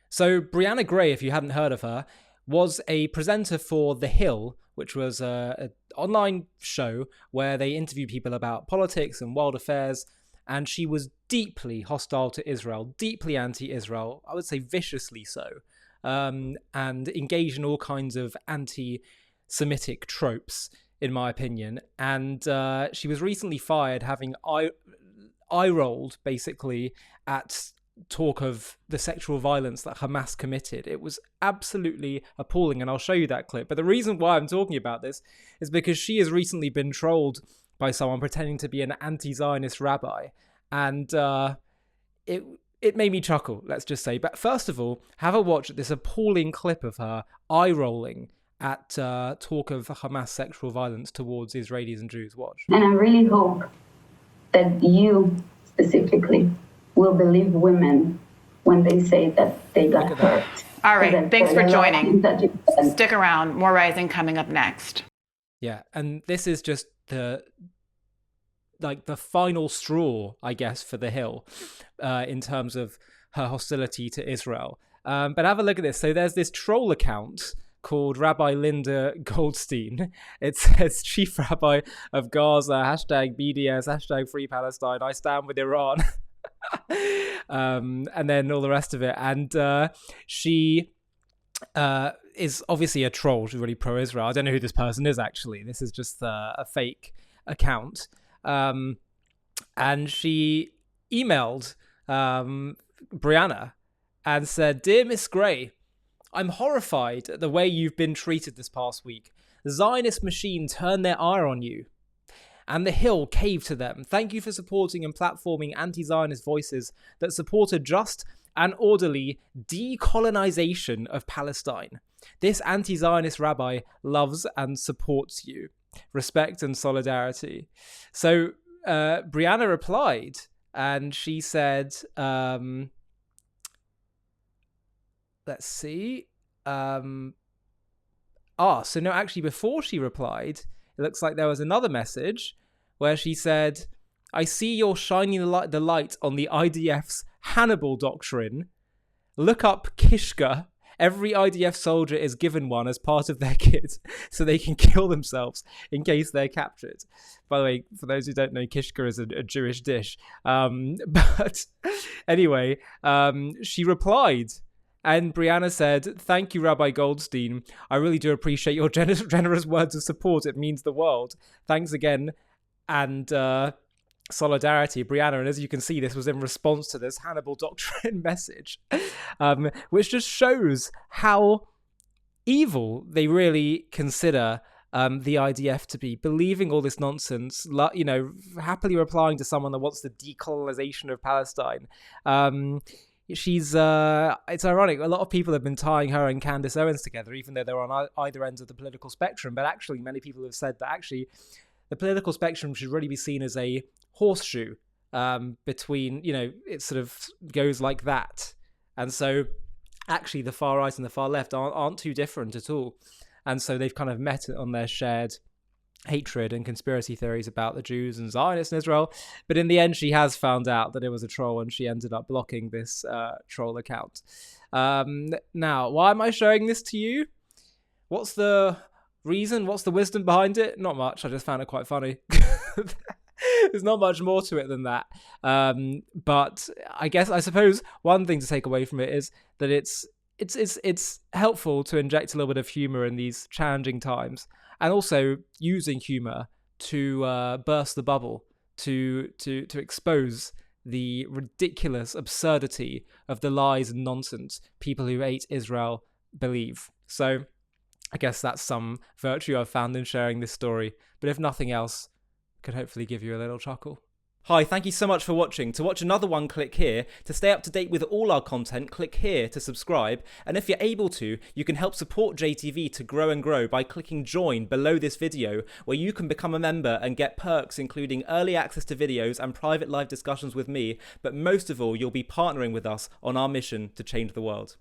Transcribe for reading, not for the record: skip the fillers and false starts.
So Briahna Gray, if you hadn't heard of her, was a presenter for The Hill, which was an online show where they interview people about politics and world affairs. And she was deeply hostile to Israel, deeply anti-Israel, I would say viciously so, and engaged in all kinds of anti-Semitic tropes, in my opinion. And she was recently fired, having eye-rolled, basically, at talk of the sexual violence that Hamas committed. It was absolutely appalling, and I'll show you that clip. But the reason why I'm talking about this is because she has recently been trolled by someone pretending to be an anti-Zionist rabbi, and it made me chuckle, let's just say. But first of all, have a watch at this appalling clip of her eye-rolling at talk of Hamas sexual violence towards Israelis and Jews. Watch. And I really hope that you specifically will believe women when they say that they got hurt. All right, thanks for joining. Stick around, more Rising coming up next. Yeah, and this is just the final straw, I guess, for The Hill in terms of her hostility to Israel. But have a look at this. So there's this troll account called Rabbi Linda Goldstein. It says, Chief Rabbi of Gaza, hashtag BDS, hashtag Free Palestine, I stand with Iran. And then all the rest of it. And she is obviously a troll. She's really pro-Israel. I don't know who this person is, actually. This is just a fake account. And she emailed Briahna and said, Dear Miss Gray, I'm horrified at the way you've been treated this past week. The Zionist machine turned their ire on you, and The Hill caved to them. Thank you for supporting and platforming anti-Zionist voices that support a just and orderly decolonization of Palestine. This anti-Zionist rabbi loves and supports you. Respect and solidarity. So Briahna replied, and she said, let's see. So no, actually, before she replied, it looks like there was another message where she said, I see you're shining the light on the IDF's Hannibal doctrine. Look up Kishka. Every IDF soldier is given one as part of their kit so they can kill themselves in case they're captured. By the way, for those who don't know, Kishka is a Jewish dish. But anyway, she replied, and Briahna said, thank you, Rabbi Goldstein. I really do appreciate your generous words of support. It means the world. Thanks again. And solidarity, Briahna. And as you can see, this was in response to this Hannibal doctrine message, which just shows how evil they really consider the IDF to be, believing all this nonsense, happily replying to someone that wants the decolonization of Palestine. She's it's ironic, a lot of people have been tying her and Candace Owens together, even though they're on either ends of the political spectrum. But actually, many people have said that actually the political spectrum should really be seen as a horseshoe between, it sort of goes like that. And so actually the far right and the far left aren't too different at all. And so they've kind of met on their shared hatred and conspiracy theories about the Jews and Zionists in Israel. But in the end, she has found out that it was a troll, and she ended up blocking this troll account. Now, why am I showing this to you? What's the reason? What's the wisdom behind it? Not much. I just found it quite funny. There's not much more to it than that. But I suppose one thing to take away from it is that it's helpful to inject a little bit of humor in these challenging times, and also using humor to burst the bubble, to expose the ridiculous absurdity of the lies and nonsense people who hate Israel believe. So I guess that's some virtue I've found in sharing this story. But if nothing else, could hopefully give you a little chuckle. Hi, thank you so much for watching. To watch another one, click here. To stay up to date with all our content, click here to subscribe. And if you're able to, you can help support JTV to grow and grow by clicking join below this video, where you can become a member and get perks including early access to videos and private live discussions with me. But most of all, you'll be partnering with us on our mission to change the world.